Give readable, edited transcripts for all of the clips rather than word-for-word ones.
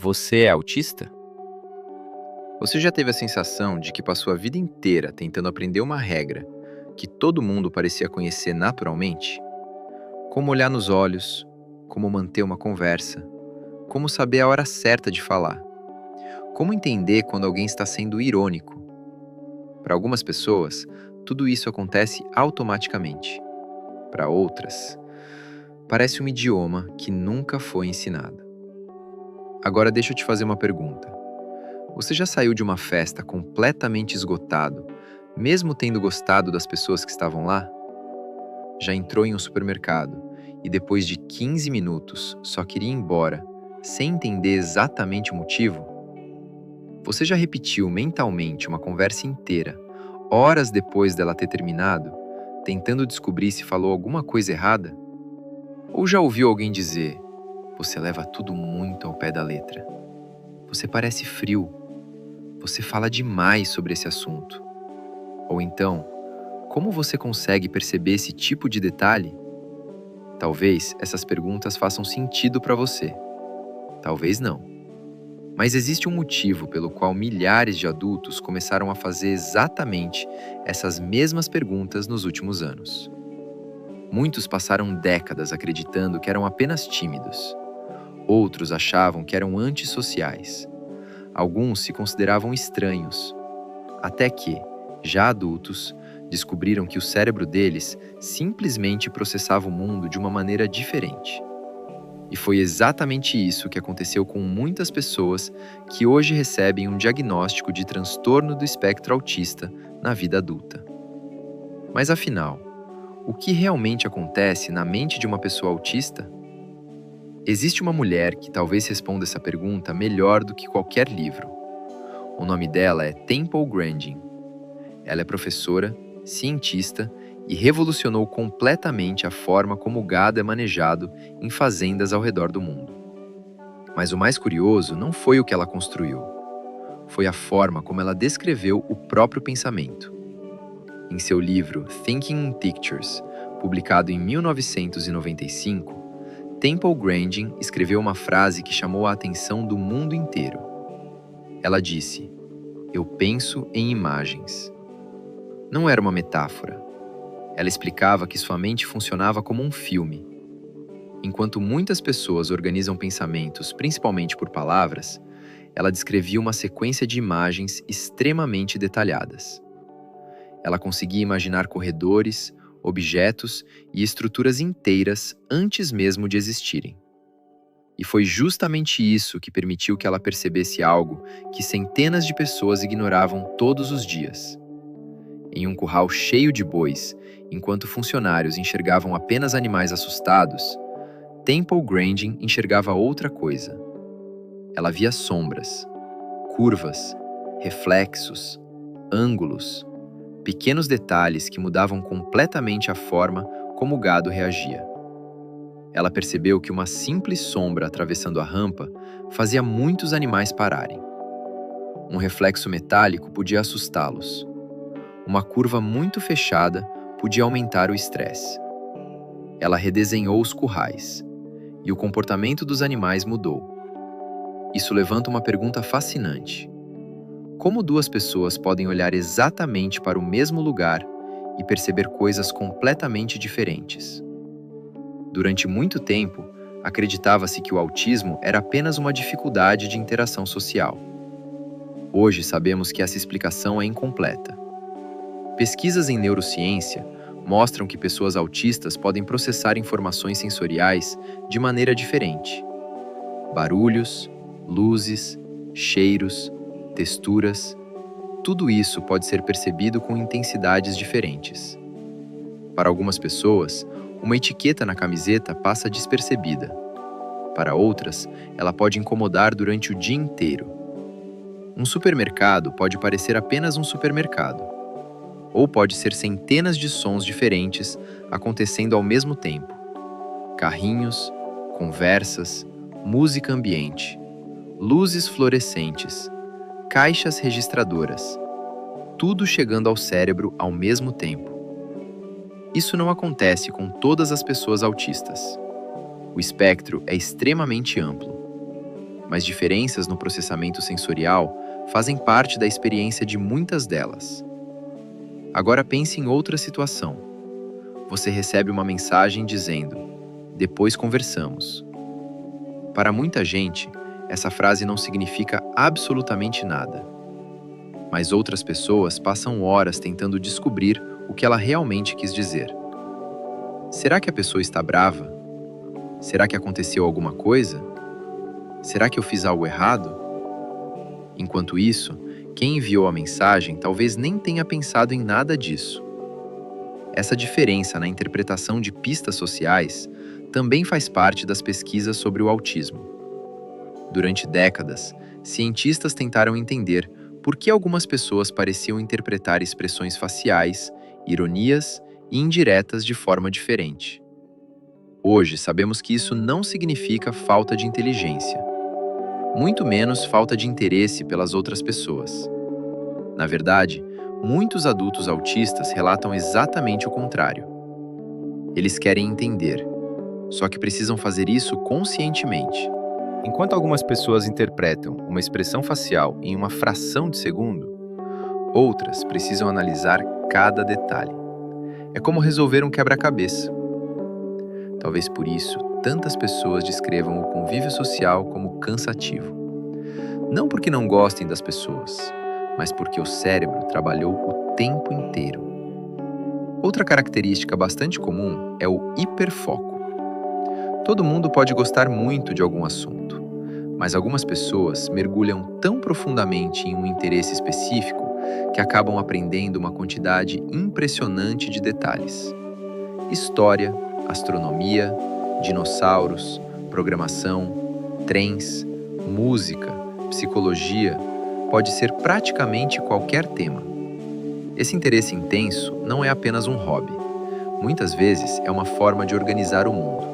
Você é autista? Você já teve a sensação de que passou a vida inteira tentando aprender uma regra que todo mundo parecia conhecer naturalmente? Como olhar nos olhos, como manter uma conversa, como saber a hora certa de falar, como entender quando alguém está sendo irônico. Para algumas pessoas, tudo isso acontece automaticamente. Para outras, parece um idioma que nunca foi ensinado. Agora deixa eu te fazer uma pergunta. Você já saiu de uma festa completamente esgotado, mesmo tendo gostado das pessoas que estavam lá? Já entrou em um supermercado e depois de 15 minutos só queria ir embora, sem entender exatamente o motivo? Você já repetiu mentalmente uma conversa inteira, horas depois dela ter terminado, tentando descobrir se falou alguma coisa errada? Ou já ouviu alguém dizer: "Você leva tudo muito ao pé da letra. Você parece frio. Você fala demais sobre esse assunto." Ou então, como você consegue perceber esse tipo de detalhe? Talvez essas perguntas façam sentido para você, talvez não. Mas existe um motivo pelo qual milhares de adultos começaram a fazer exatamente essas mesmas perguntas nos últimos anos. Muitos passaram décadas acreditando que eram apenas tímidos. Outros achavam que eram antissociais. Alguns se consideravam estranhos. Até que, já adultos, descobriram que o cérebro deles simplesmente processava o mundo de uma maneira diferente. E foi exatamente isso que aconteceu com muitas pessoas que hoje recebem um diagnóstico de transtorno do espectro autista na vida adulta. Mas afinal, o que realmente acontece na mente de uma pessoa autista? Existe uma mulher que talvez responda essa pergunta melhor do que qualquer livro. O nome dela é Temple Grandin. Ela é professora, cientista e revolucionou completamente a forma como o gado é manejado em fazendas ao redor do mundo. Mas o mais curioso não foi o que ela construiu, foi a forma como ela descreveu o próprio pensamento. Em seu livro Thinking in Pictures, publicado em 1995, Temple Grandin escreveu uma frase que chamou a atenção do mundo inteiro. Ela disse: "Eu penso em imagens." Não era uma metáfora. Ela explicava que sua mente funcionava como um filme. Enquanto muitas pessoas organizam pensamentos principalmente por palavras, ela descrevia uma sequência de imagens extremamente detalhadas. Ela conseguia imaginar corredores, objetos e estruturas inteiras antes mesmo de existirem. E foi justamente isso que permitiu que ela percebesse algo que centenas de pessoas ignoravam todos os dias. Em um curral cheio de bois, enquanto funcionários enxergavam apenas animais assustados, Temple Grandin enxergava outra coisa. Ela via sombras, curvas, reflexos, ângulos, pequenos detalhes que mudavam completamente a forma como o gado reagia. Ela percebeu que uma simples sombra atravessando a rampa fazia muitos animais pararem. Um reflexo metálico podia assustá-los. Uma curva muito fechada podia aumentar o estresse. Ela redesenhou os currais, e o comportamento dos animais mudou. Isso levanta uma pergunta fascinante. Como duas pessoas podem olhar exatamente para o mesmo lugar e perceber coisas completamente diferentes? Durante muito tempo, acreditava-se que o autismo era apenas uma dificuldade de interação social. Hoje sabemos que essa explicação é incompleta. Pesquisas em neurociência mostram que pessoas autistas podem processar informações sensoriais de maneira diferente. Barulhos, luzes, cheiros, texturas, tudo isso pode ser percebido com intensidades diferentes. Para algumas pessoas, uma etiqueta na camiseta passa despercebida. Para outras, ela pode incomodar durante o dia inteiro. Um supermercado pode parecer apenas um supermercado, ou pode ser centenas de sons diferentes acontecendo ao mesmo tempo. Carrinhos, conversas, música ambiente, luzes fluorescentes, caixas registradoras, tudo chegando ao cérebro ao mesmo tempo. Isso não acontece com todas as pessoas autistas. O espectro é extremamente amplo. mas diferenças no processamento sensorial fazem parte da experiência de muitas delas. Agora pense em outra situação. Você recebe uma mensagem dizendo: "Depois conversamos". Para muita gente, essa frase não significa absolutamente nada. Mas outras pessoas passam horas tentando descobrir o que ela realmente quis dizer. Será que a pessoa está brava? Será que aconteceu alguma coisa? Será que eu fiz algo errado? Enquanto isso, quem enviou a mensagem talvez nem tenha pensado em nada disso. Essa diferença na interpretação de pistas sociais também faz parte das pesquisas sobre o autismo. Durante décadas, cientistas tentaram entender por que algumas pessoas pareciam interpretar expressões faciais, ironias e indiretas de forma diferente. Hoje, sabemos que isso não significa falta de inteligência, muito menos falta de interesse pelas outras pessoas. Na verdade, muitos adultos autistas relatam exatamente o contrário. Eles querem entender, só que precisam fazer isso conscientemente. Enquanto algumas pessoas interpretam uma expressão facial em uma fração de segundo, outras precisam analisar cada detalhe. É como resolver um quebra-cabeça. Talvez por isso, tantas pessoas descrevam o convívio social como cansativo. Não porque não gostem das pessoas, mas porque o cérebro trabalhou o tempo inteiro. Outra característica bastante comum é o hiperfoco. Todo mundo pode gostar muito de algum assunto, mas algumas pessoas mergulham tão profundamente em um interesse específico que acabam aprendendo uma quantidade impressionante de detalhes. História, astronomia, dinossauros, programação, trens, música, psicologia, pode ser praticamente qualquer tema. Esse interesse intenso não é apenas um hobby. Muitas vezes é uma forma de organizar o mundo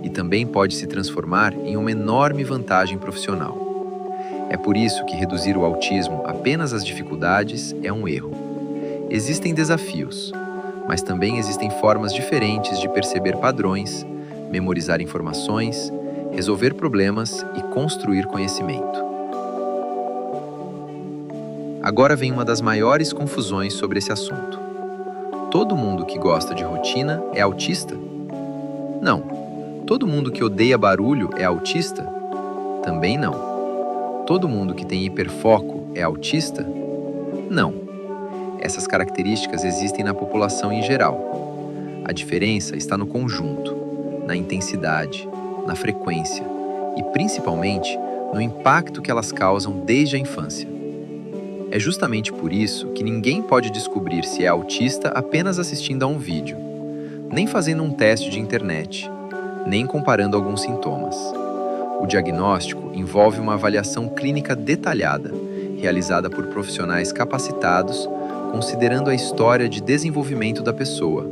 e também pode se transformar em uma enorme vantagem profissional. É por isso que reduzir o autismo apenas às dificuldades é um erro. Existem desafios, mas também existem formas diferentes de perceber padrões, memorizar informações, resolver problemas e construir conhecimento. Agora vem uma das maiores confusões sobre esse assunto. Todo mundo que gosta de rotina é autista? Não. Todo mundo que odeia barulho é autista? Também não. Todo mundo que tem hiperfoco é autista? Não. Essas características existem na população em geral. A diferença está no conjunto, na intensidade, na frequência e, principalmente, no impacto que elas causam desde a infância. É justamente por isso que ninguém pode descobrir se é autista apenas assistindo a um vídeo, nem fazendo um teste de internet, nem comparando alguns sintomas. O diagnóstico envolve uma avaliação clínica detalhada, realizada por profissionais capacitados, considerando a história de desenvolvimento da pessoa,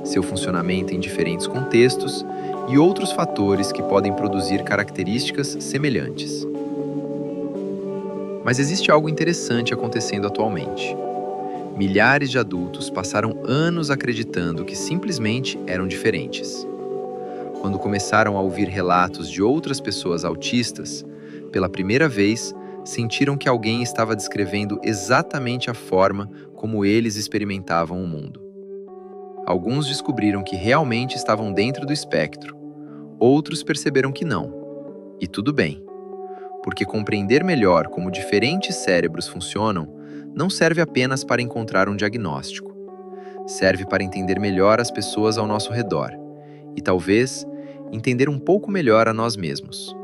seu funcionamento em diferentes contextos e outros fatores que podem produzir características semelhantes. Mas existe algo interessante acontecendo atualmente. Milhares de adultos passaram anos acreditando que simplesmente eram diferentes. Quando começaram a ouvir relatos de outras pessoas autistas, pela primeira vez, sentiram que alguém estava descrevendo exatamente a forma como eles experimentavam o mundo. Alguns descobriram que realmente estavam dentro do espectro, outros perceberam que não. E tudo bem, porque compreender melhor como diferentes cérebros funcionam não serve apenas para encontrar um diagnóstico. Serve para entender melhor as pessoas ao nosso redor e, talvez, entender um pouco melhor a nós mesmos.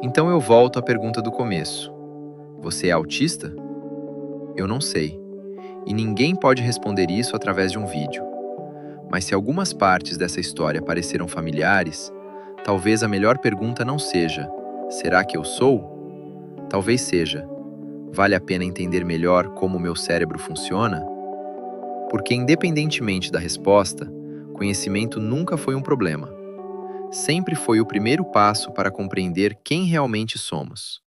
Então eu volto à pergunta do começo. Você é autista? Eu não sei. E ninguém pode responder isso através de um vídeo. Mas se algumas partes dessa história pareceram familiares, talvez a melhor pergunta não seja: será que eu sou? Talvez seja: vale a pena entender melhor como o meu cérebro funciona? Porque, independentemente da resposta, conhecimento nunca foi um problema. Sempre foi o primeiro passo para compreender quem realmente somos.